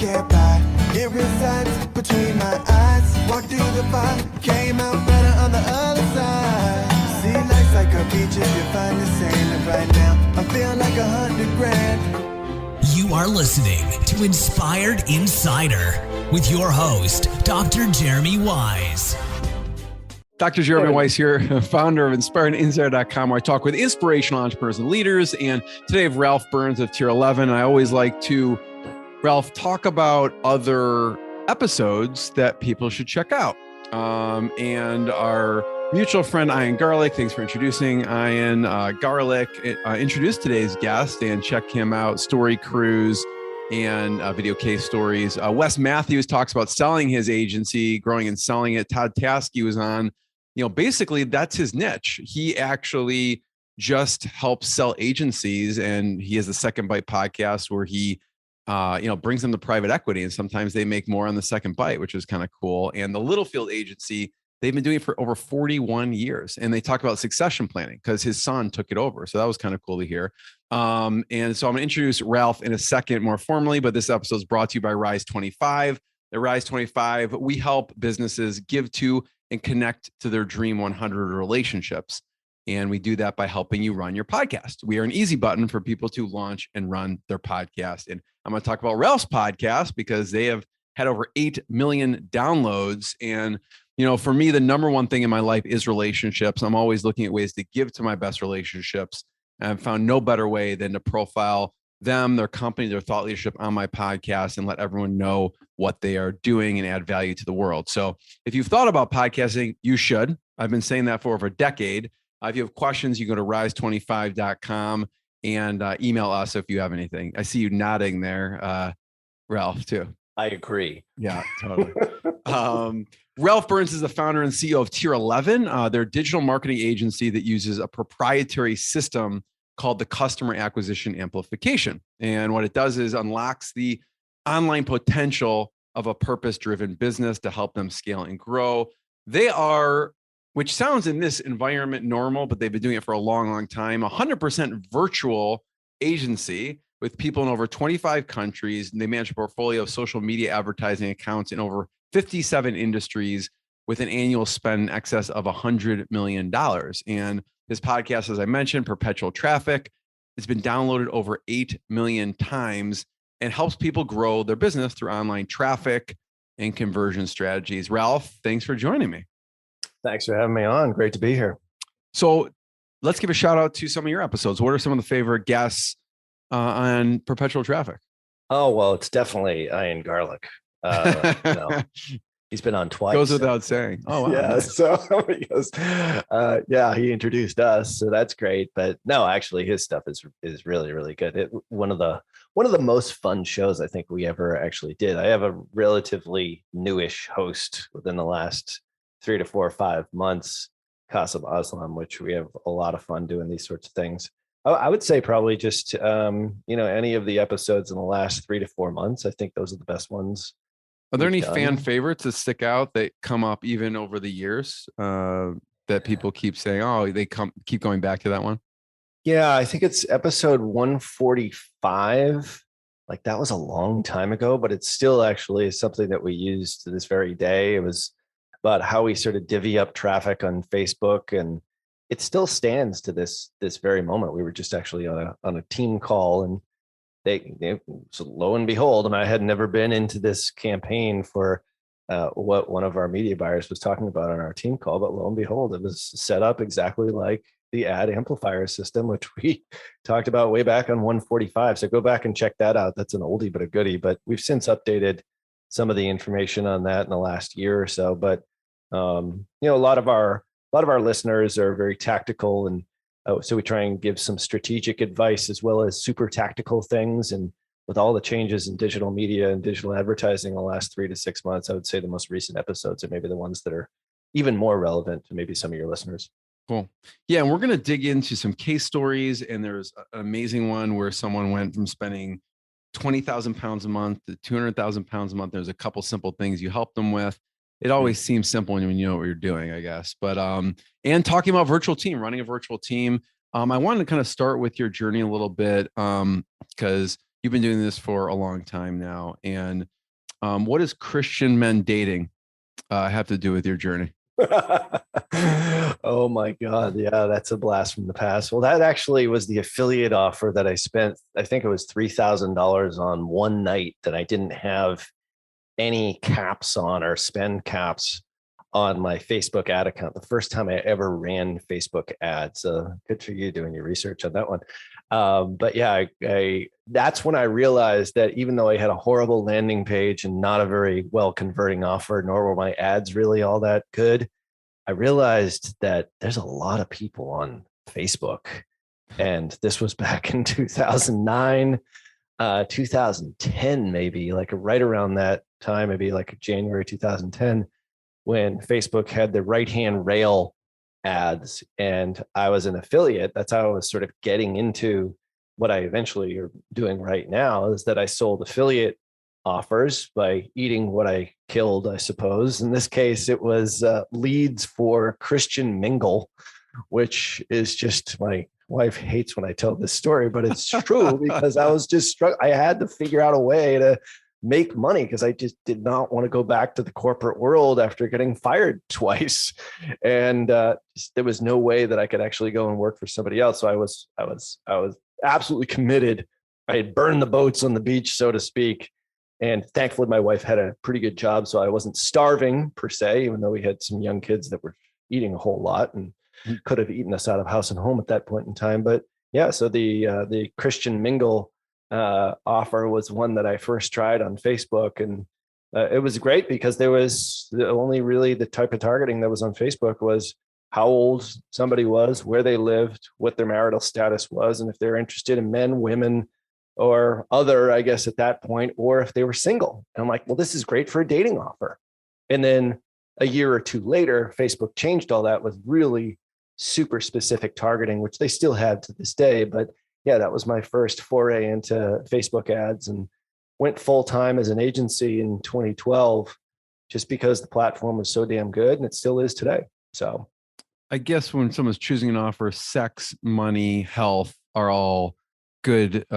get by. It resides between my eyes. Walk through the fire, came out better on the other side. See, life's like a beach if you find the sand. And right now, I feel like 100 grand. You are listening to Inspired Insider with your host, Dr. Jeremy Wise. Dr. Jeremy Weiss here, founder of InspiredInsider.com, where I talk with inspirational entrepreneurs and leaders. And today I have Ralph Burns of Tier 11. I always like to, Ralph, talk about other episodes that people should check out. And our mutual friend, Ian Garlic, thanks for introducing Ian. Garlic introduced today's guest, and check him out, Story Cruise and video case stories. Wes Matthews talks about selling his agency, growing and selling it. Todd Taskey was on. Basically that's his niche. He actually just helps sell agencies, and he has the Second Bite podcast where he, brings them to private equity, and sometimes they make more on the second bite, which is kind of cool. And the Littlefield agency, they've been doing it for over 41 years, and they talk about succession planning because his son took it over. So that was kind of cool to hear. And so I'm going to introduce Ralph in a second more formally, but this episode is brought to you by Rise 25. At Rise 25, we help businesses give to and connect to their Dream 100 relationships. And we do that by helping you run your podcast. We are an easy button for people to launch and run their podcast. And I'm going to talk about Ralph's podcast because they have had over 8 million downloads. And, for me, the number one thing in my life is relationships. I'm always looking at ways to give to my best relationships. And I've found no better way than to profile them, their company, their thought leadership on my podcast and let everyone know what they are doing and add value to the world. So if you've thought about podcasting, you should. I've been saying that for over a decade. If you have questions, you go to rise25.com and email us if you have anything. I see you nodding there, Ralph, too. I agree. Yeah, totally. Ralph Burns is the founder and CEO of Tier 11. They're a digital marketing agency that uses a proprietary system called the Customer Acquisition Amplification. And what it does is unlocks the online potential of a purpose-driven business to help them scale and grow. They are, which sounds in this environment normal, but they've been doing it for a long, long time, 100% virtual agency with people in over 25 countries. And they manage a portfolio of social media advertising accounts in over 57 industries with an annual spend in excess of $100 million. And this podcast, as I mentioned, Perpetual Traffic, it's been downloaded over 8 million times and helps people grow their business through online traffic and conversion strategies. Ralph, thanks for joining me. Thanks for having me on. Great to be here. So let's give a shout out to some of your episodes. What are some of the favorite guests on Perpetual Traffic? Oh, well, it's definitely Ian Garlic. He's been on twice. Goes without saying. Oh, wow. Yeah. So because, he introduced us, so that's great. But no, actually, his stuff is really, really good. One of the most fun shows I think we ever actually did. I have a relatively newish host within the last 3 to 4 or 5 months, Qasim Aslam, which we have a lot of fun doing these sorts of things. I would say probably just any of the episodes in the last 3 to 4 months. I think those are the best ones. Are there any fan favorites that stick out that come up even over the years that people keep saying, oh, they keep going back to that one? Yeah, I think it's episode 145. Like that was a long time ago, but it's still actually something that we use to this very day. It was about how we sort of divvy up traffic on Facebook, and it still stands to this very moment. We were just actually on a team call, and so lo and behold, and I had never been into this campaign for what one of our media buyers was talking about on our team call, but lo and behold, it was set up exactly like the ad amplifier system, which we talked about way back on 145. So go back and check that out. That's an oldie but a goodie. But we've since updated some of the information on that in the last year or so. But a lot of our listeners are very tactical, and so we try and give some strategic advice as well as super tactical things. And with all the changes in digital media and digital advertising in the last 3 to 6 months, I would say the most recent episodes are maybe the ones that are even more relevant to maybe some of your listeners. Cool. Yeah. And we're going to dig into some case stories. And there's an amazing one where someone went from spending 20,000 pounds a month to 200,000 pounds a month. There's a couple simple things you help them with. It always seems simple when you know what you're doing, I guess. But and talking about running a virtual team. I wanted to kind of start with your journey a little bit because you've been doing this for a long time now. And what does Christian men dating have to do with your journey? Oh my God. Yeah, that's a blast from the past. Well, that actually was the affiliate offer that I spent, I think it was $3,000 on one night that I didn't have any caps on or spend caps on my Facebook ad account. The first time I ever ran Facebook ads. Good for you doing your research on that one. But yeah, that's when I realized that even though I had a horrible landing page and not a very well converting offer, nor were my ads really all that good, I realized that there's a lot of people on Facebook. And this was back in 2009, 2010, maybe like right around that time, maybe like January 2010, when Facebook had the right-hand rail ads and I was an affiliate. That's how I was sort of getting into what I eventually are doing right now, is that I sold affiliate offers by eating what I killed, I suppose. In this case, it was leads for Christian Mingle, which is just, my wife hates when I tell this story, but it's true because I was just I had to figure out a way to make money because I just did not want to go back to the corporate world after getting fired twice. And there was no way that I could actually go and work for somebody else. So I was absolutely committed. I had burned the boats on the beach, so to speak. And thankfully, my wife had a pretty good job. So I wasn't starving per se, even though we had some young kids that were eating a whole lot and could have eaten us out of house and home at that point in time. But yeah, so the Christian Mingle offer was one that I first tried on Facebook. And it was great because there was only really the type of targeting that was on Facebook was how old somebody was, where they lived, what their marital status was, and if they're interested in men, women, or other, I guess, at that point, or if they were single. And I'm like, well, this is great for a dating offer. And then a year or two later, Facebook changed all that with really super specific targeting, which they still have to this day. But yeah, that was my first foray into Facebook ads, and went full time as an agency in 2012, just because the platform was so damn good, and it still is today. So I guess when someone's choosing an offer, sex, money, health are all good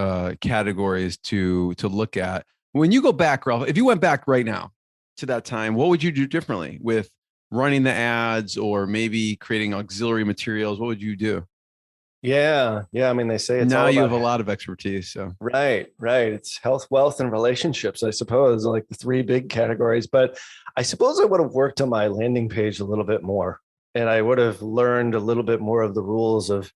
categories to look at. When you go back, Ralph, if you went back right now to that time, what would you do differently with running the ads or maybe creating auxiliary materials? What would you do? yeah. I mean, they say it's now all you about, have a lot of expertise. So right. It's health, wealth, and relationships, I suppose, like the three big categories. But I suppose I would have worked on my landing page a little bit more, and I would have learned a little bit more of the rules of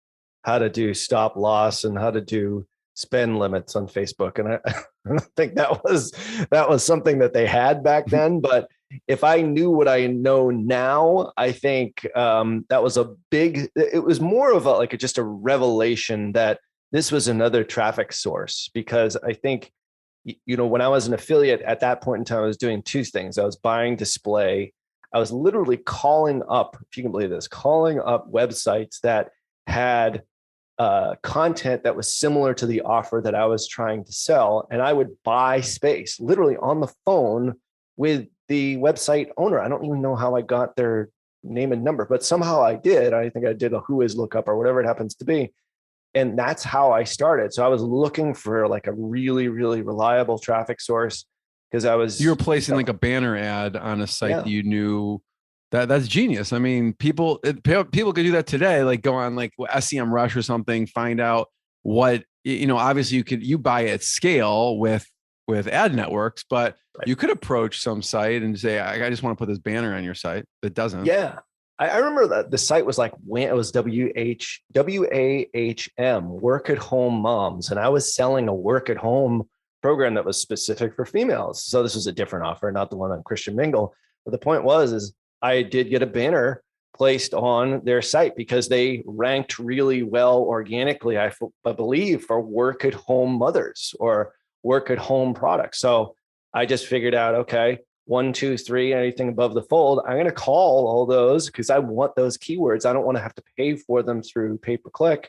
how to do stop loss and how to do spend limits on Facebook. And I don't think that was something that they had back then. But if I knew what I know now, I think that was it was more of just a revelation that this was another traffic source. Because I think, when I was an affiliate at that point in time, I was doing two things. I was buying display. I was literally calling up, if you can believe this, calling up websites that had content that was similar to the offer that I was trying to sell. And I would buy space literally on the phone with the website owner. I don't even know how I got their name and number, but somehow I did. I think I did a who is lookup or whatever it happens to be. And that's how I started. So I was looking for like a really, really reliable traffic source because you were placing like a banner ad on a site that you knew. That's genius. I mean, people could do that today, like go on like SEM Rush or something, find out what, obviously you buy at scale with ad networks, but you could approach some site and say, I just want to put this banner on your site that doesn't. Yeah. I remember that the site was like, when it was WAHM, work at home moms. And I was selling a work at home program that was specific for females. So this was a different offer, not the one on Christian Mingle. But the point is I did get a banner placed on their site because they ranked really well organically, I believe, for work at home mothers or work at home products. So I just figured out, okay, 1, 2, 3, anything above the fold, I'm going to call all those because I want those keywords. I don't want to have to pay for them through pay-per-click.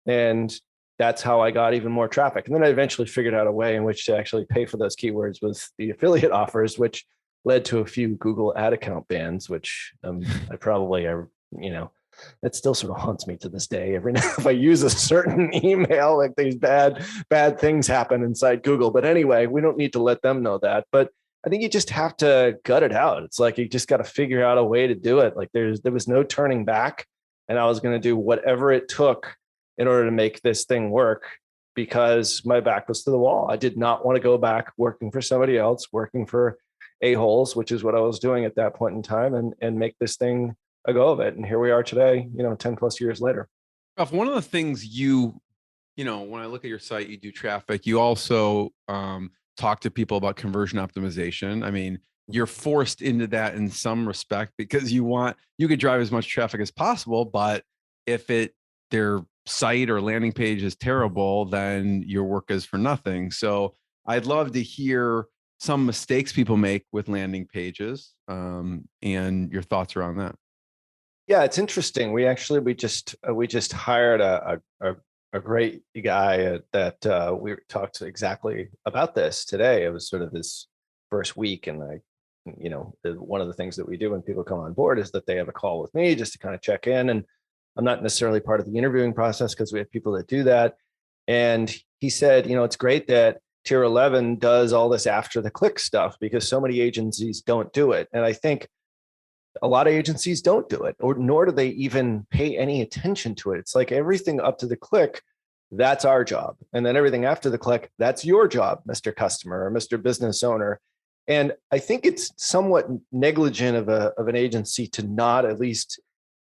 And that's how I got even more traffic. And then I eventually figured out a way in which to actually pay for those keywords with the affiliate offers, which led to a few Google ad account bans, which I probably That still sort of haunts me to this day. Every now if I use a certain email, like these bad things happen inside Google. But anyway, we don't need to let them know that. But I think you just have to gut it out. It's like you just got to figure out a way to do it. Like there was no turning back, and I was going to do whatever it took in order to make this thing work, because my back was to the wall. I did not want to go back working for somebody else, working for a-holes, which is what I was doing at that point in time, and make this thing a go of it. And here we are today, 10 plus years later. Ralph, one of the things when I look at your site, you do traffic, you also talk to people about conversion optimization. I mean, you're forced into that in some respect because you could drive as much traffic as possible, but if their site or landing page is terrible, then your work is for nothing. So I'd love to hear some mistakes people make with landing pages, and your thoughts around that. Yeah, it's interesting. We just hired a great guy that we talked exactly about this today. It was sort of his first week, and one of the things that we do when people come on board is that they have a call with me just to kind of check in. And I'm not necessarily part of the interviewing process because we have people that do that. And he said, it's great that Tier 11 does all this after the click stuff because so many agencies don't do it. And I think a lot of agencies don't do it, nor do they even pay any attention to it. It's like everything up to the click, that's our job. And then everything after the click, that's your job, Mr. Customer or Mr. Business Owner. And I think it's somewhat negligent of an agency to not at least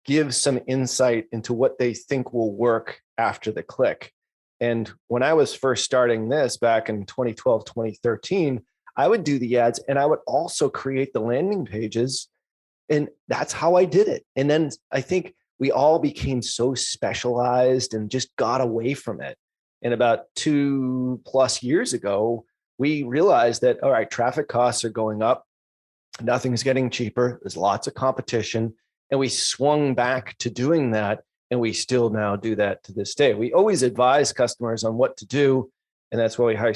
give some insight into what they think will work after the click. And when I was first starting this back in 2012, 2013, I would do the ads and I would also create the landing pages. And that's how I did it. And then I think we all became so specialized and just got away from it. And about 2+ years ago, we realized that, all right, traffic costs are going up. Nothing's getting cheaper. There's lots of competition. And we swung back to doing that. And we still now do that to this day. We always advise customers on what to do. And that's why we hire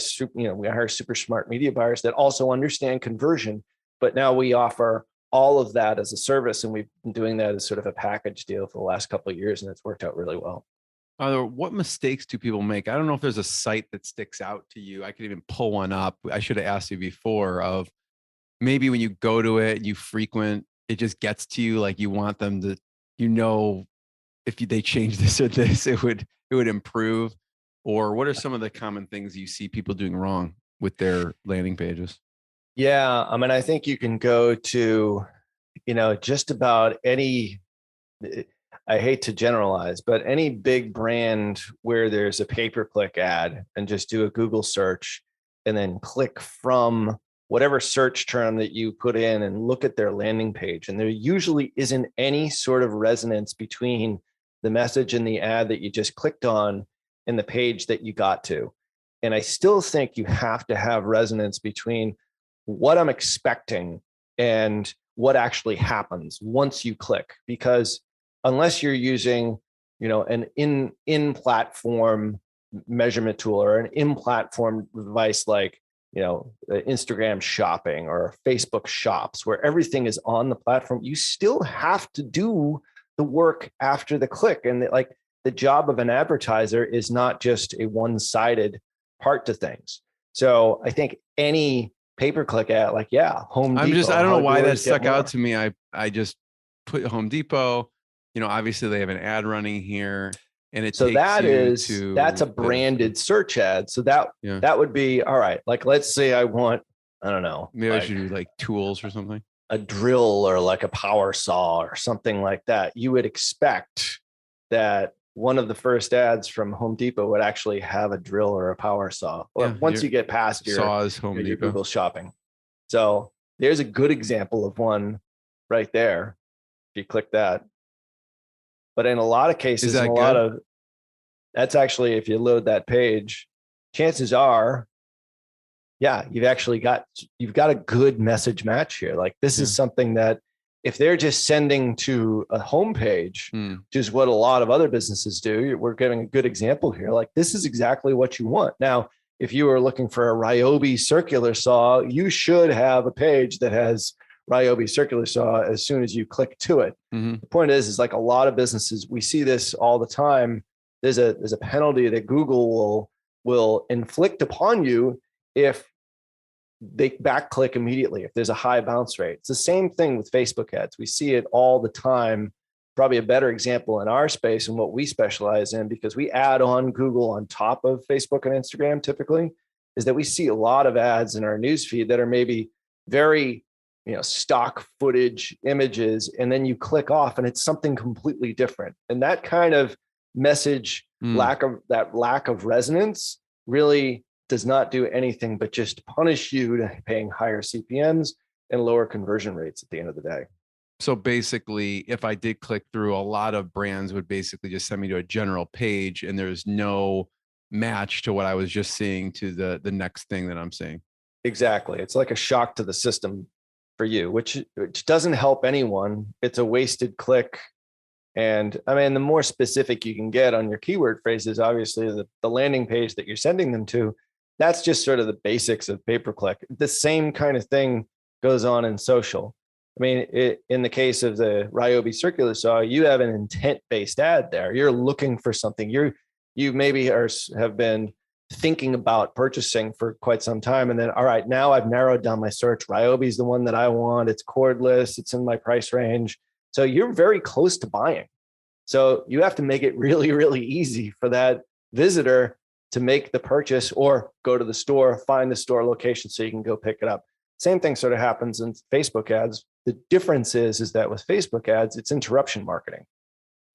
super smart media buyers that also understand conversion. But now we offer all of that as a service. And we've been doing that as sort of a package deal for the last couple of years. And it's worked out really well. What mistakes do people make? I don't know if there's a site that sticks out to you. I could even pull one up. I should have asked you before of maybe when you go to it, you frequent, it just gets to you. Like you want them to, if they change this or this, it would improve. Or what are some of the common things you see people doing wrong with their landing pages? Yeah. I mean, I think you can go to, just about any, I hate to generalize, but any big brand where there's a pay-per-click ad and just do a Google search and then click from whatever search term that you put in and look at their landing page. And there usually isn't any sort of resonance between the message and the ad that you just clicked on and the page that you got to. And I still think you have to have resonance between what I'm expecting and what actually happens once you click, because unless you're using, an in-platform measurement tool or an in-platform device like, Instagram shopping or Facebook shops where everything is on the platform, you still have to do the work after the click. And the job of an advertiser is not just a one-sided part to things. So I think any pay-per-click ad, Home Depot. I don't know why that stuck out to me. I just put Home Depot, obviously they have an ad running here and that's a branded search ad. So that would be, all right. Like, let's say I want, I don't know. Maybe I should do like tools or something. A drill or like a power saw or something like that. You would expect that one of the first ads from Home Depot would actually have a drill or a power saw. Or once you get past your Google shopping. So there's a good example of one right there. If you click that. But in a lot of cases, that's actually, if you load that page, chances are, you've got a good message match here. Like this is something that if they're just sending to a homepage, which is what a lot of other businesses do, we're giving a good example here. Like this is exactly what you want. Now, if you are looking for a Ryobi circular saw, you should have a page that has Ryobi circular saw as soon as you click to it. Mm-hmm. The point is like a lot of businesses, we see this all the time. There's a penalty that Google will inflict upon you if they backclick immediately, if there's a high bounce rate. It's the same thing with Facebook ads. We see it all the time. Probably a better example in our space and what we specialize in, because we add on Google on top of Facebook and Instagram typically, is that we see a lot of ads in our newsfeed that are maybe very, stock footage images, and then you click off and it's something completely different. And that kind of message, lack of resonance really does not do anything but just punish you to paying higher CPMs and lower conversion rates at the end of the day. So basically, if I did click through, a lot of brands would basically just send me to a general page, and there's no match to what I was just seeing to the next thing that I'm seeing. Exactly. It's like a shock to the system for you, which doesn't help anyone. It's a wasted click. And I mean, the more specific you can get on your keyword phrases, obviously the landing page that you're sending them to, that's just sort of the basics of pay-per-click. The same kind of thing goes on in social. I mean, in the case of the Ryobi circular saw, you have an intent-based ad there. You're looking for something. You maybe have been thinking about purchasing for quite some time. And then, all right, now I've narrowed down my search. Ryobi is the one that I want. It's cordless. It's in my price range. So you're very close to buying. So you have to make it really, really easy for that visitor to make the purchase or go to the store, find the store location so you can go pick it up. Same thing sort of happens in Facebook ads. The difference is that with Facebook ads, it's interruption marketing.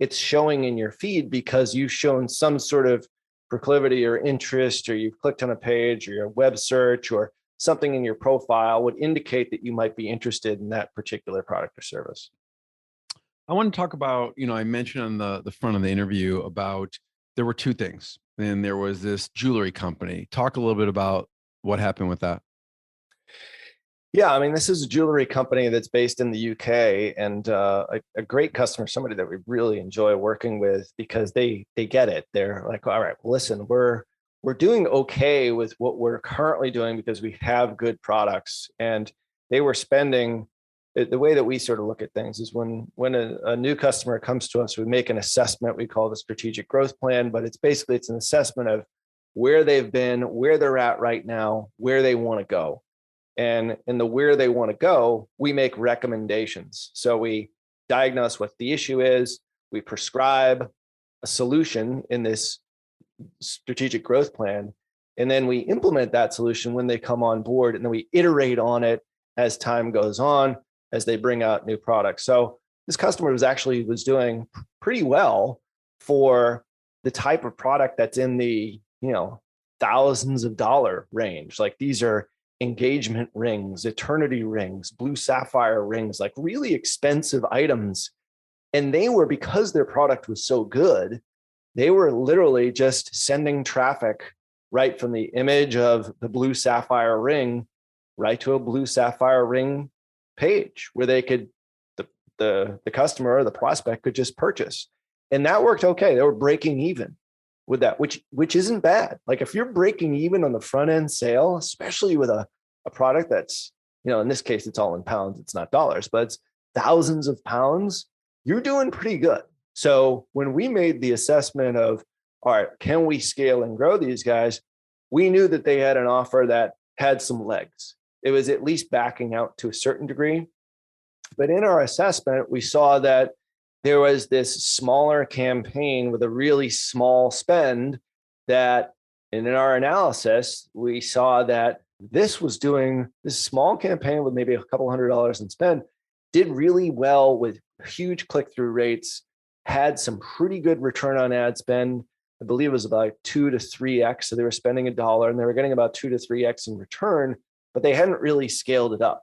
It's showing in your feed because you've shown some sort of proclivity or interest, or you've clicked on a page or your web search or something in your profile would indicate that you might be interested in that particular product or service. I want to talk about, I mentioned on the front of the interview about there were two things. And there was this jewelry company. Talk a little bit about what happened with that. Yeah, I mean, this is a jewelry company that's based in the UK, and a great customer, somebody that we really enjoy working with because they get it. They're like, all right, listen, we're doing okay with what we're currently doing because we have good products. And they were spending, the way that we sort of look at things is when a new customer comes to us, we make an assessment. We call it a strategic growth plan, but it's an assessment of where they've been, where they're at right now, where they want to go. And in the where they want to go, we make recommendations. So we diagnose what the issue is, we prescribe a solution in this strategic growth plan, and then we implement that solution when they come on board, and then we iterate on it as time goes on, as they bring out new products. So this customer was doing pretty well for the type of product that's in the, thousands of dollar range. Like these are engagement rings, eternity rings, blue sapphire rings, like really expensive items. And they were, because their product was so good, they were literally just sending traffic right from the image of the blue sapphire ring right to a blue sapphire ring page where they could, the customer or the prospect could just purchase. And that worked okay. They were breaking even with that, which isn't bad. Like if you're breaking even on the front end sale, especially with a product that's, in this case, it's all in pounds, it's not dollars, but it's thousands of pounds, you're doing pretty good. So when we made the assessment of, all right, can we scale and grow these guys? We knew that they had an offer that had some legs. It was at least backing out to a certain degree. But in our assessment, we saw that there was this smaller campaign with a really small spend that, and in our analysis, we saw that this small campaign with maybe a couple $100 in spend did really well with huge click-through rates, had some pretty good return on ad spend. I believe it was about 2 to 3x. So they were spending $1 and they were getting about 2 to 3x in return, but they hadn't really scaled it up.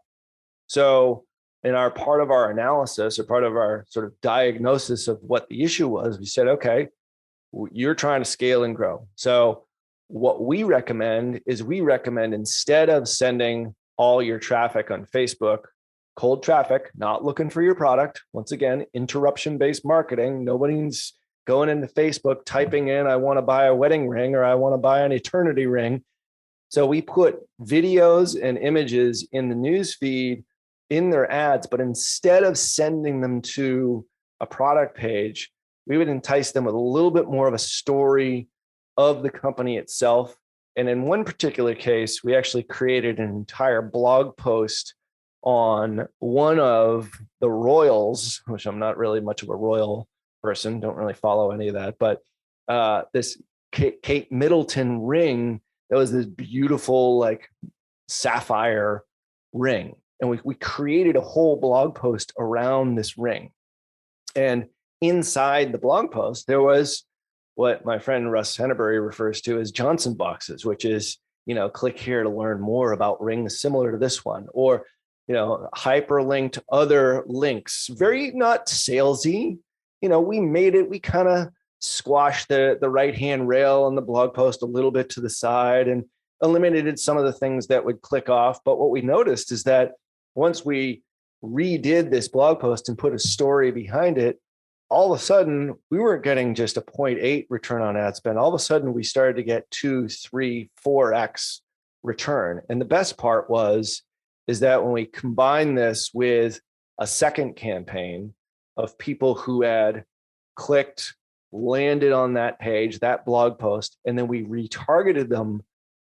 So in our part of our analysis or part of our sort of diagnosis of what the issue was, we said, okay, you're trying to scale and grow. So what we recommend is instead of sending all your traffic on Facebook, cold traffic, not looking for your product, once again, interruption-based marketing, nobody's going into Facebook, typing in, I want to buy a wedding ring or I want to buy an eternity ring. So we put videos and images in the news feed in their ads, but instead of sending them to a product page, we would entice them with a little bit more of a story of the company itself. And in one particular case, we actually created an entire blog post on one of the royals, which I'm not really much of a royal person, don't really follow any of that, but this Kate Middleton ring that was this beautiful like sapphire ring. And we created a whole blog post around this ring. And inside the blog post, there was what my friend Russ Henneberry refers to as Johnson boxes, which is, click here to learn more about rings similar to this one, or, hyperlinked other links, very not salesy. We made it, we kind of squashed the right-hand rail on the blog post a little bit to the side and eliminated some of the things that would click off. But what we noticed is that once we redid this blog post and put a story behind it, all of a sudden we weren't getting just a 0.8 return on ad spend. All of a sudden we started to get 2, 3, 4x return. And the best part is that when we combine this with a second campaign of people who had clicked, landed on that page, that blog post, and then we retargeted them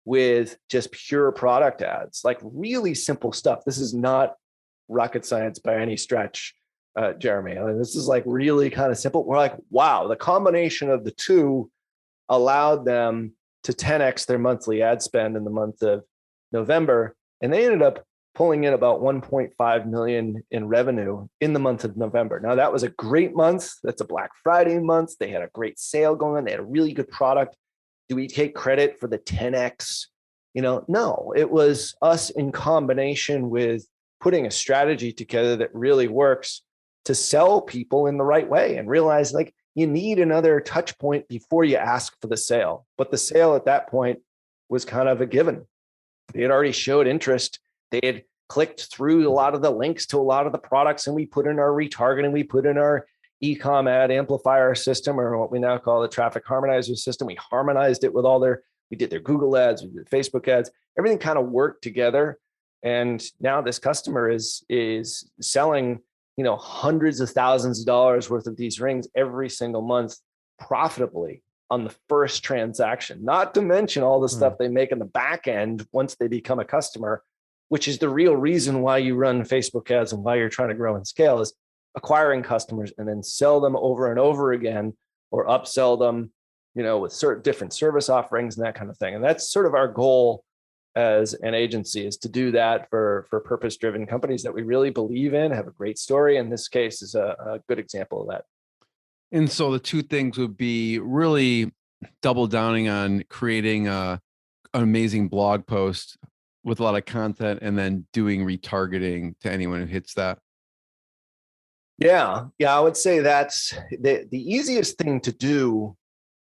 with just pure product ads, like really simple stuff. This is not rocket science by any stretch, Jeremy. I mean, this is like really kind of simple. We're like, wow, the combination of the two allowed them to 10x their monthly ad spend in the month of November. And they ended up pulling in about 1.5 million in revenue in the month of November. Now that was a great month. That's a Black Friday month. They had a great sale going on. They had a really good product. Do we take credit for the 10x? No, it was us in combination with putting a strategy together that really works to sell people in the right way and realize like you need another touch point before you ask for the sale. But the sale at that point was kind of a given. They had already showed interest. They had clicked through a lot of the links to a lot of the products, and we put in our retargeting, we put in our e-com ad amplifier system, or what we now call the traffic harmonizer system. We harmonized it with we did their Google ads, we did Facebook ads, everything kind of worked together. And now this customer is selling, hundreds of thousands of dollars worth of these rings every single month profitably on the first transaction, not to mention all the stuff they make in the back end once they become a customer, which is the real reason why you run Facebook ads and why you're trying to grow and scale, is acquiring customers and then sell them over and over again, or upsell them, with certain different service offerings and that kind of thing. And that's sort of our goal as an agency, is to do that for purpose-driven companies that we really believe in, have a great story. And this case is a good example of that. And so the two things would be really double downing on creating an amazing blog post with a lot of content, and then doing retargeting to anyone who hits that. Yeah, I would say that's the easiest thing to do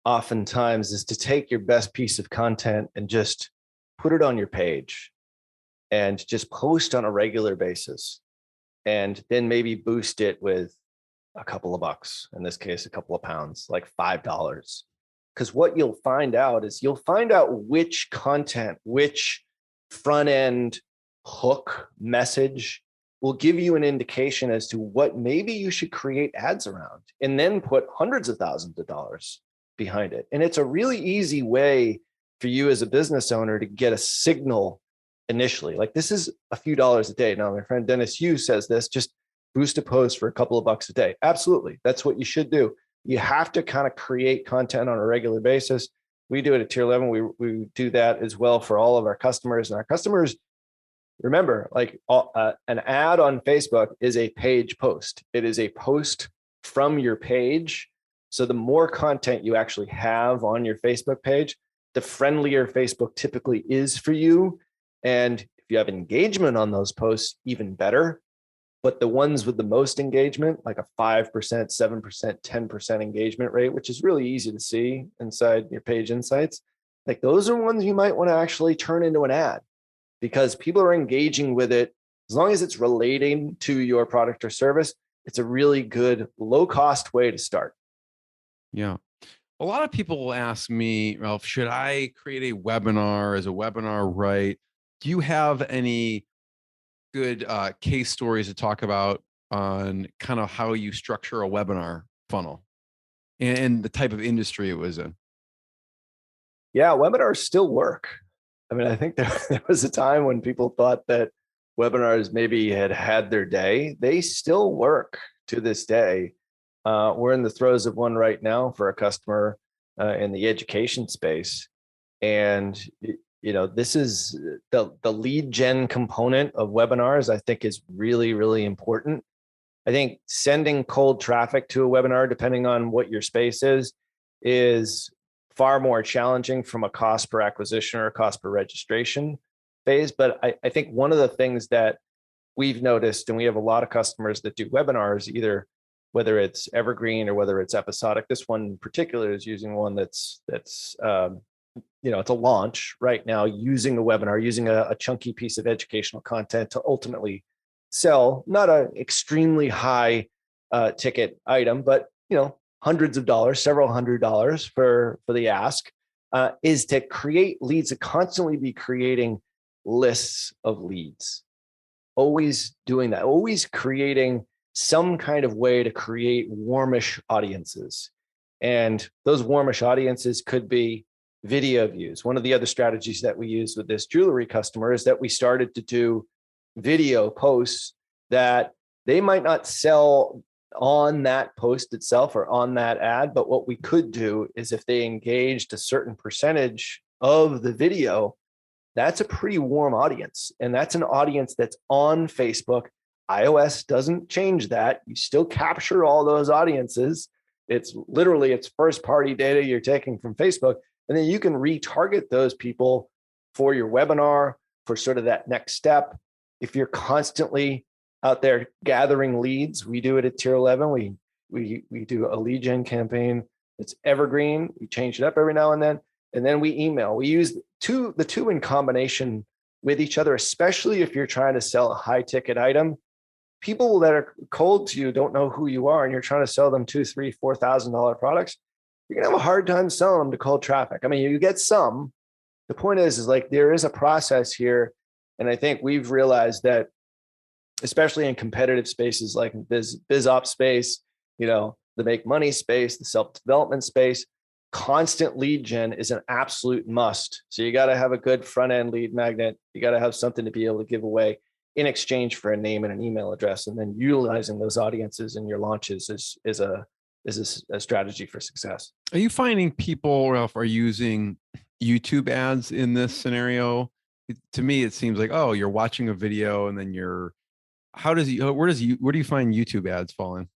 oftentimes, is to take your best piece of content and just put it on your page and just post on a regular basis, and then maybe boost it with a couple of bucks, in this case, a couple of pounds, like $5. Because what you'll find out is which content, which front end hook message will give you an indication as to what maybe you should create ads around, and then put hundreds of thousands of dollars behind it. And it's a really easy way for you as a business owner to get a signal initially. Like, this is a few dollars a day. Now, my friend Dennis Hughes says this, just boost a post for a couple of bucks a day. Absolutely. That's what you should do. You have to kind of create content on a regular basis. We do it at Tier 11. We do that as well for all of our customers. And our customers, remember, like an ad on Facebook is a page post. It is a post from your page. So the more content you actually have on your Facebook page, the friendlier Facebook typically is for you. And if you have engagement on those posts, even better. But the ones with the most engagement, like a 5%, 7%, 10% engagement rate, which is really easy to see inside your page insights, like those are ones you might want to actually turn into an ad, because people are engaging with it. As long as it's relating to your product or service, it's a really good low-cost way to start. Yeah. A lot of people will ask me, Ralph, should I create a webinar? Is a webinar right? Do you have any good case stories to talk about on kind of how you structure a webinar funnel and the type of industry it was in? Yeah, webinars still work. I mean, I think there was a time when people thought that webinars maybe had their day. They still work to this day. We're in the throes of one right now for a customer in the education space. And this is the lead gen component of webinars, I think, is really, really important. I think sending cold traffic to a webinar, depending on what your space is far more challenging from a cost per acquisition or cost per registration phase. But I think one of the things that we've noticed, and we have a lot of customers that do webinars, either whether it's evergreen or whether it's episodic. This one in particular is using one that's it's a launch right now, using a webinar, using a chunky piece of educational content to ultimately sell, not an extremely high ticket item, but hundreds of dollars, several $100s for the ask, is to create leads, to constantly be creating lists of leads, always doing that, always creating some kind of way to create warmish audiences. And those warmish audiences could be video views. One of the other strategies that we use with this jewelry customer is that we started to do video posts that they might not sell on that post itself or on that ad, but what we could do is if they engaged a certain percentage of the video, that's a pretty warm audience. And that's an audience that's on Facebook. iOS doesn't change that. You still capture all those audiences. It's first party data you're taking from Facebook. And then you can retarget those people for your webinar, for sort of that next step. If you're constantly out there gathering leads, we do it at Tier 11. We do a lead gen campaign. It's evergreen. We change it up every now and then we email. We use the two in combination with each other, especially if you're trying to sell a high ticket item. People that are cold to you don't know who you are, and you're trying to sell them $2,000, $3,000, $4,000 products. You're gonna have a hard time selling them to cold traffic. I mean, you get some. The point is like there is a process here, and I think we've realized that, especially in competitive spaces like biz ops space, the make money space, the self-development space, constant lead gen is an absolute must. So you got to have a good front end lead magnet. You got to have something to be able to give away in exchange for a name and an email address, and then utilizing those audiences in your launches is a strategy for success. Are you finding people, Ralph, are using YouTube ads in this scenario? To me, it seems like, oh, you're watching a video and then where do you find YouTube ads fall in?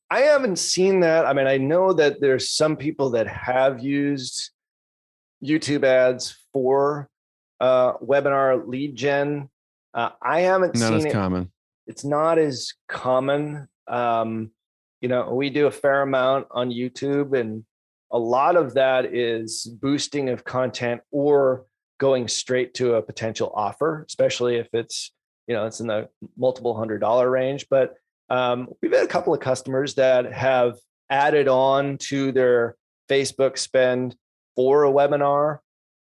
I haven't seen that. I mean, I know that there's some people that have used YouTube ads for webinar lead gen. I haven't seen it. Not as common. It's not as common. We do a fair amount on YouTube, and a lot of that is boosting of content or going straight to a potential offer, especially if it's it's in the multiple $100 range. But we've had a couple of customers that have added on to their Facebook spend for a webinar.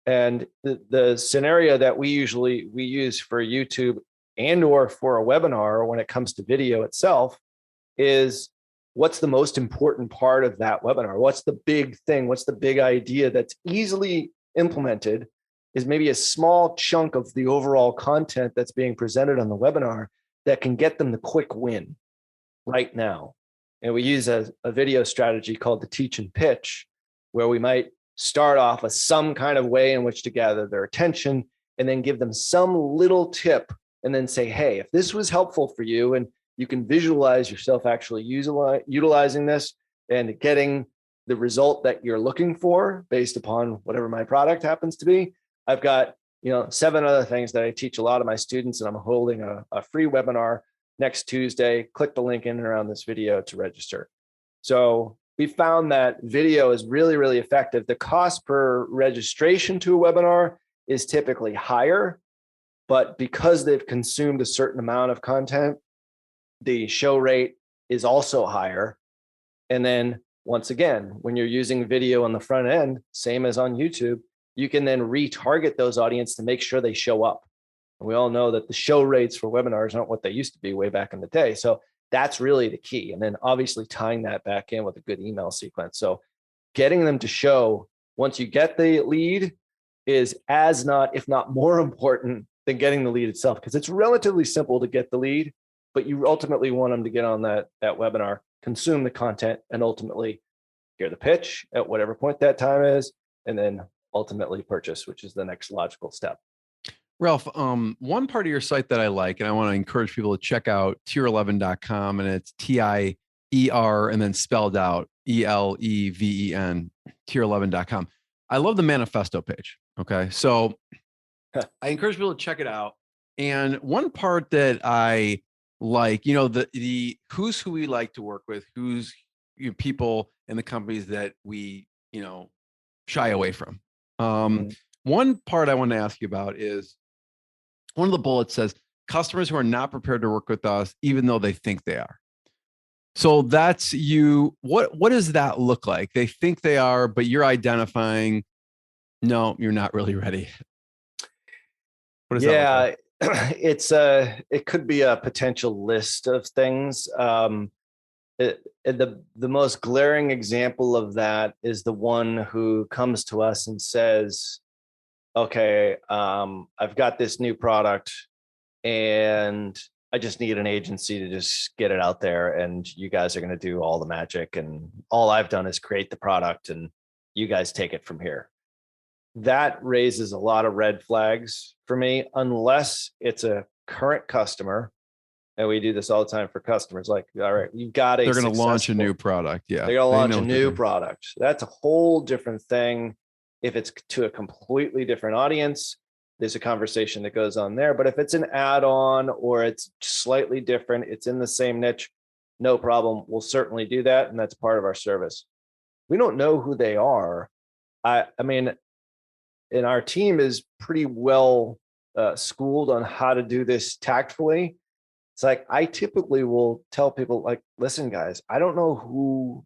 And the scenario that we use for YouTube and or for a webinar when it comes to video itself is, what's the most important part of that webinar? What's the big thing? What's the big idea that's easily implemented? Is maybe a small chunk of the overall content that's being presented on the webinar that can get them the quick win right now. And we use a video strategy called the teach and pitch, where we might start off with some kind of way in which to gather their attention and then give them some little tip and then say, hey, if this was helpful for you and you can visualize yourself actually utilizing this and getting the result that you're looking for based upon whatever my product happens to be, I've got 7 other things that I teach a lot of my students, and I'm holding a free webinar next Tuesday. Click the link in and around this video to register. So we found that video is really, really effective. The cost per registration to a webinar is typically higher, but because they've consumed a certain amount of content, the show rate is also higher. And then once again, when you're using video on the front end, same as on YouTube, you can then retarget those audience to make sure they show up. And we all know that the show rates for webinars aren't what they used to be way back in the day. So that's really the key. And then obviously tying that back in with a good email sequence. So getting them to show once you get the lead is as not, if not more important than getting the lead itself, because it's relatively simple to get the lead, but you ultimately want them to get on that webinar, consume the content, and ultimately hear the pitch at whatever point that time is, and then ultimately purchase, which is the next logical step. Ralph, one part of your site that I like, and I want to encourage people to check out tier11.com, and it's TIER and then spelled out ELEVEN, tier11.com. I love the manifesto page. Okay. So I encourage people to check it out. And one part that I like, the who's who we like to work with, who's people in the companies that we, shy away from. One part I want to ask you about is one of the bullets says customers who are not prepared to work with us, even though they think they are. So that's you. What does that look like? They think they are, but you're identifying, no, you're not really ready. What does that look like? It could be a potential list of things. The most glaring example of that is the one who comes to us and says, okay, I've got this new product and I just need an agency to just get it out there, and you guys are going to do all the magic, and all I've done is create the product and you guys take it from here. That raises a lot of red flags for me, unless it's a current customer. And we do this all the time for customers. Like, all right, you've got they're going to launch a new product. Yeah. They're going to launch a new product. That's a whole different thing. If it's to a completely different audience, there's a conversation that goes on there. But if it's an add-on or it's slightly different, it's in the same niche, no problem. We'll certainly do that. And that's part of our service. We don't know who they are. I mean, and our team is pretty well schooled on how to do this tactfully. It's like, I typically will tell people, like, listen, guys, I don't know who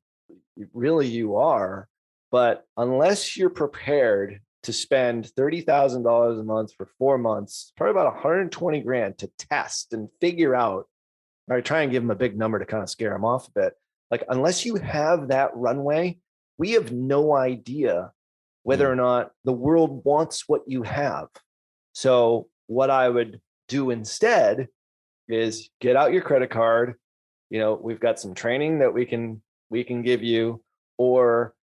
really you are, but unless you're prepared to spend $30,000 a month for 4 months, probably about 120 grand to test and figure out, or try and give them a big number to kind of scare them off a bit. Like, unless you have that runway, we have no idea whether or not the world wants what you have. So what I would do instead is get out your credit card. We've got some training that we can give you, or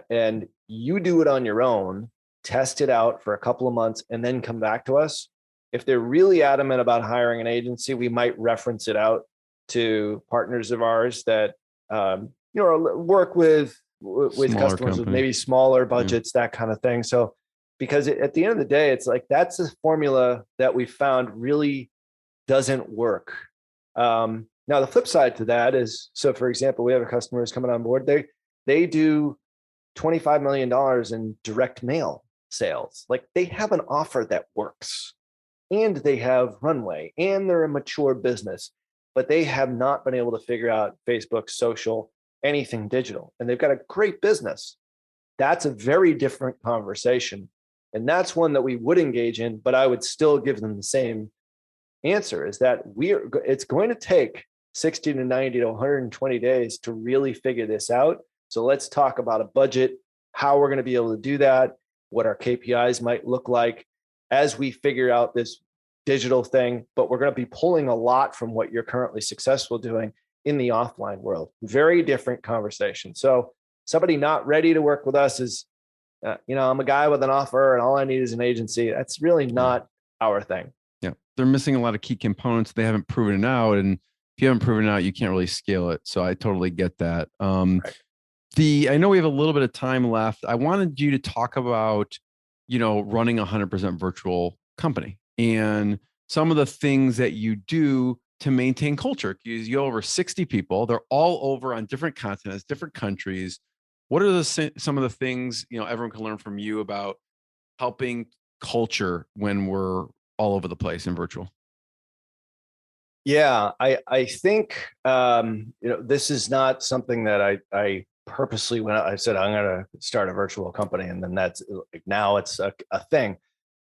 and you do it on your own, test it out for a couple of months, and then come back to us. If they're really adamant about hiring an agency, we might reference it out to partners of ours that work with Smaller customers company. with maybe smaller budgets, that kind of thing. So, because at the end of the day, it's like, that's a formula that we found really doesn't work. Now, the flip side to that is, so for example, we have a customer who's coming on board. They do $25 million in direct mail sales. Like, they have an offer that works, and they have runway, and they're a mature business, but they have not been able to figure out Facebook, social, anything digital, and they've got a great business. That's a very different conversation, and that's one that we would engage in, but I would still give them the same answer, is that it's going to take 60 to 90 to 120 days to really figure this out. So let's talk about a budget, how we're going to be able to do that, what our KPIs might look like as we figure out this digital thing. But we're going to be pulling a lot from what you're currently successful doing in the offline world. Very different conversation. So somebody not ready to work with us is, I'm a guy with an offer and all I need is an agency. That's really not our thing. Yeah. They're missing a lot of key components. They haven't proven it out. And if you haven't proven it out, you can't really scale it. So I totally get that. Right. I know we have a little bit of time left. I wanted you to talk about, running a 100% virtual company and some of the things that you do to maintain culture. You have over 60 people. They're all over on different continents, different countries. What are some of the things, everyone can learn from you about helping culture when we're all over the place in virtual? Yeah, I think, this is not something that I purposely, when I said I'm going to start a virtual company, and then that's like, now it's a thing.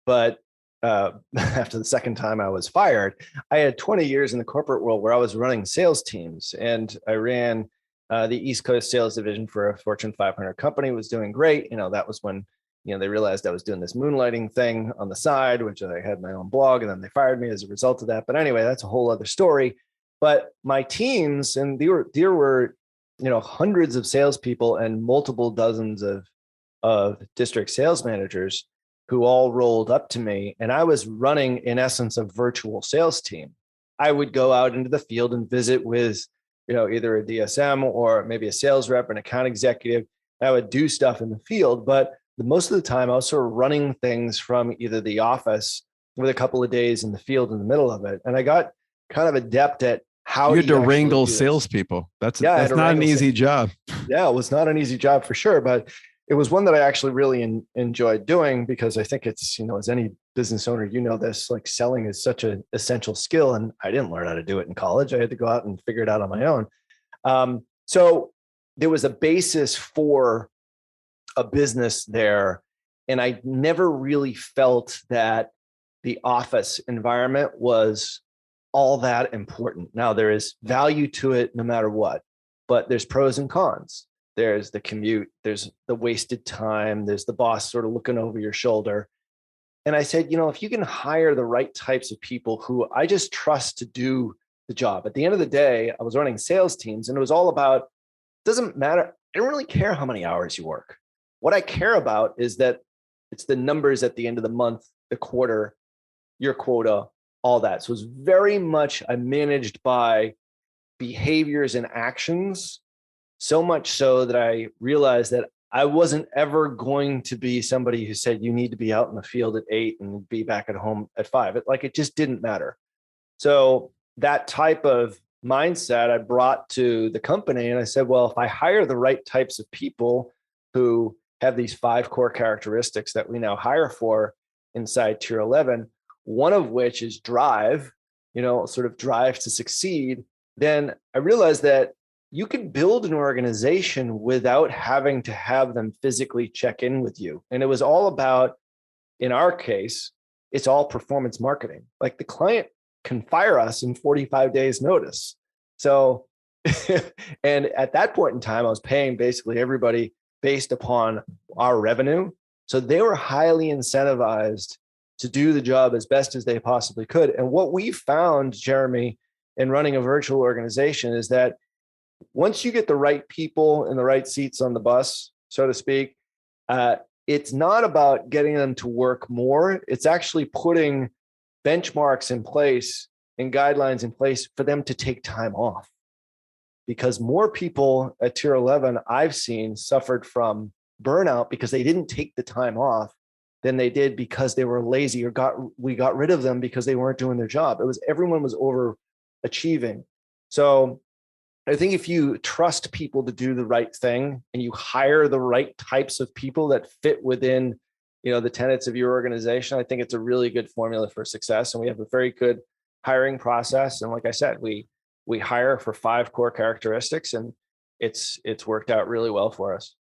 But after the second time I was fired, I had 20 years in the corporate world where I was running sales teams, and I ran the East Coast sales division for a Fortune 500 company. Was doing great. That was when they realized I was doing this moonlighting thing on the side, which I had my own blog, and then they fired me as a result of that. But anyway, that's a whole other story. But my teams, and there were hundreds of salespeople and multiple dozens of district sales managers who all rolled up to me, and I was running, in essence, a virtual sales team. I would go out into the field and visit with either a DSM or maybe a sales rep, an account executive. I would do stuff in the field, but most of the time I was sort of running things from either the office with a couple of days in the field in the middle of it. And I got kind of adept at how you had to wrangle salespeople. That's not an easy job. Yeah, it was not an easy job for sure, but it was one that I actually really enjoyed doing, because I think it's, as any business owner, this, like, selling is such an essential skill. And I didn't learn how to do it in college. I had to go out and figure it out on my own. So there was a basis for a business there. And I never really felt that the office environment was all that important. Now, there is value to it no matter what, but there's pros and cons. There's the commute, there's the wasted time, there's the boss sort of looking over your shoulder. And I said, if you can hire the right types of people who I just trust to do the job. At the end of the day, I was running sales teams, and it was all about, doesn't matter. I don't really care how many hours you work. What I care about is that it's the numbers at the end of the month, the quarter, your quota, all that. So it's very much managed by behaviors and actions, so much so that I realized that I wasn't ever going to be somebody who said, you need to be out in the field at 8 and be back at home at 5. It just didn't matter. So that type of mindset I brought to the company. And I said, well, if I hire the right types of people who have these 5 core characteristics that we now hire for inside Tier 11, one of which is drive, sort of drive to succeed, then I realized that you can build an organization without having to have them physically check in with you. And it was all about, in our case, it's all performance marketing. Like, the client can fire us in 45 days notice. So, and at that point in time, I was paying basically everybody based upon our revenue. So they were highly incentivized to do the job as best as they possibly could. And what we found, Jeremy, in running a virtual organization is that once you get the right people in the right seats on the bus, so to speak, it's not about getting them to work more. It's actually putting benchmarks in place and guidelines in place for them to take time off. Because more people at Tier 11 I've seen suffered from burnout because they didn't take the time off than they did because they were lazy, or we got rid of them because they weren't doing their job. Everyone was overachieving. So I think if you trust people to do the right thing and you hire the right types of people that fit within, the tenets of your organization, I think it's a really good formula for success. And we have a very good hiring process. And like I said, we hire for 5 core characteristics, and it's worked out really well for us.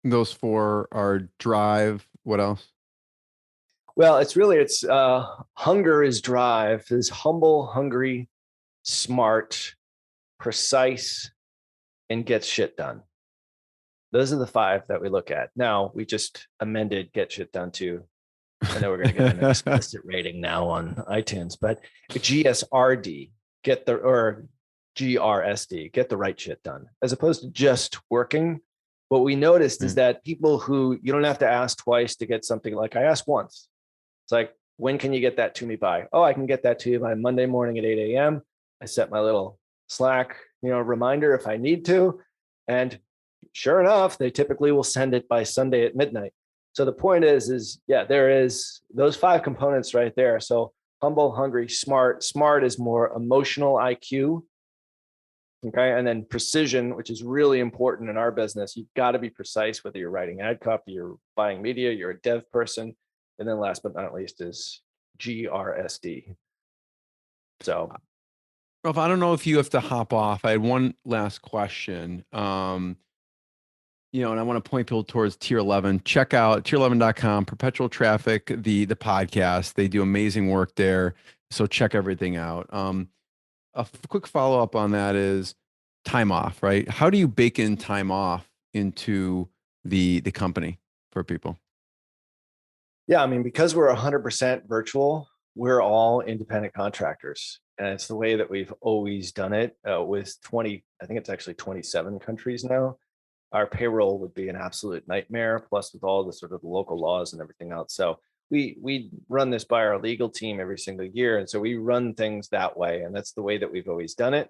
Those 4 are drive. What else? Well, it's hunger is drive, is humble, hungry, smart, precise, and gets shit done. Those are the 5 that we look at. Now, we just amended get shit done too. I know we're going to get an explicit rating now on iTunes, but GSRD, or GRSD, get the right shit done, as opposed to just working. What we noticed is that people who you don't have to ask twice to get something, like I asked once. It's like, when can you get that to me by? Oh, I can get that to you by Monday morning at 8 a.m. I set my little Slack, reminder if I need to. And sure enough, they typically will send it by Sunday at midnight. So the point is there is those 5 components right there. So humble, hungry, smart. Smart is more emotional IQ. Okay. And then precision, which is really important in our business. You've got to be precise, whether you're writing ad copy, you're buying media, you're a dev person. And then last but not least is GRSD. So, Ralph, I don't know if you have to hop off. I had one last question. And I want to point people towards Tier 11. Check out tier11.com, Perpetual Traffic, the podcast. They do amazing work there. So check everything out. Quick follow-up on that is time off, right? How do you bake in time off into the company for people? Yeah, I mean, because we're 100% virtual, we're all independent contractors. And it's the way that we've always done it with 20, I think it's actually 27 countries now. Our payroll would be an absolute nightmare, plus with all the sort of local laws and everything else. So we run this by our legal team every single year. And so we run things that way. And that's the way that we've always done it.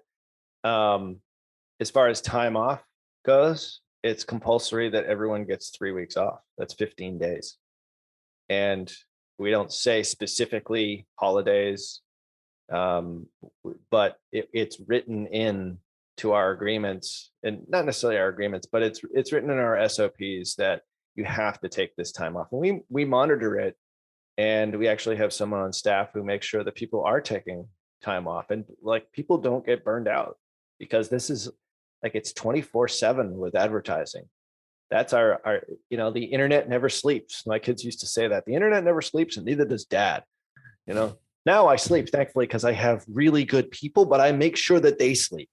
As far as time off goes, it's compulsory that everyone gets 3 weeks off. That's 15 days. And we don't say specifically holidays, but it's written in to our agreements, and not necessarily our agreements, but it's written in our SOPs that you have to take this time off. And we monitor it, and we actually have someone on staff who makes sure that people are taking time off, and like people don't get burned out, because this is like, it's 24/7 with advertising. That's our the internet never sleeps. My kids used to say that the internet never sleeps, and neither does dad. Now I sleep, thankfully, because I have really good people, but I make sure that they sleep,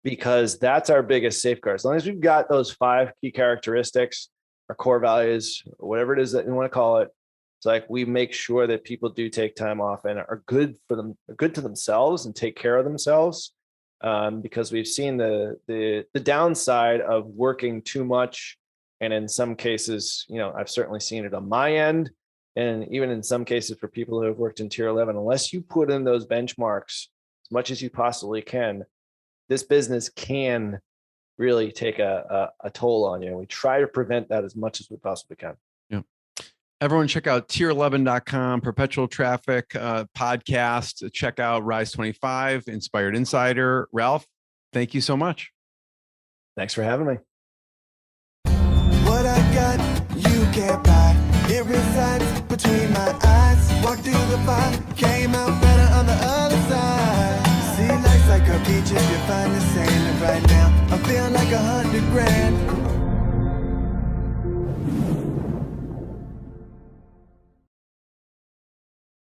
because that's our biggest safeguard. As long as we've got those 5 key characteristics, our core values, whatever it is that you want to call it, it's like we make sure that people do take time off and are good for them, good to themselves, and take care of themselves. Because we've seen the downside of working too much. And in some cases, I've certainly seen it on my end. And even in some cases for people who have worked in Tier 11, unless you put in those benchmarks as much as you possibly can, this business can really take a toll on you. And we try to prevent that as much as we possibly can. Yeah. Everyone check out tier11.com, Perpetual Traffic podcast. Check out Rise 25, Inspired Insider. Ralph, thank you so much. Thanks for having me. What I got, you can't buy. It resides between my eyes. Walked through the fire, came out better on the other side. See, life's like a beach if you find the sailing right now. I feel like $100 grand.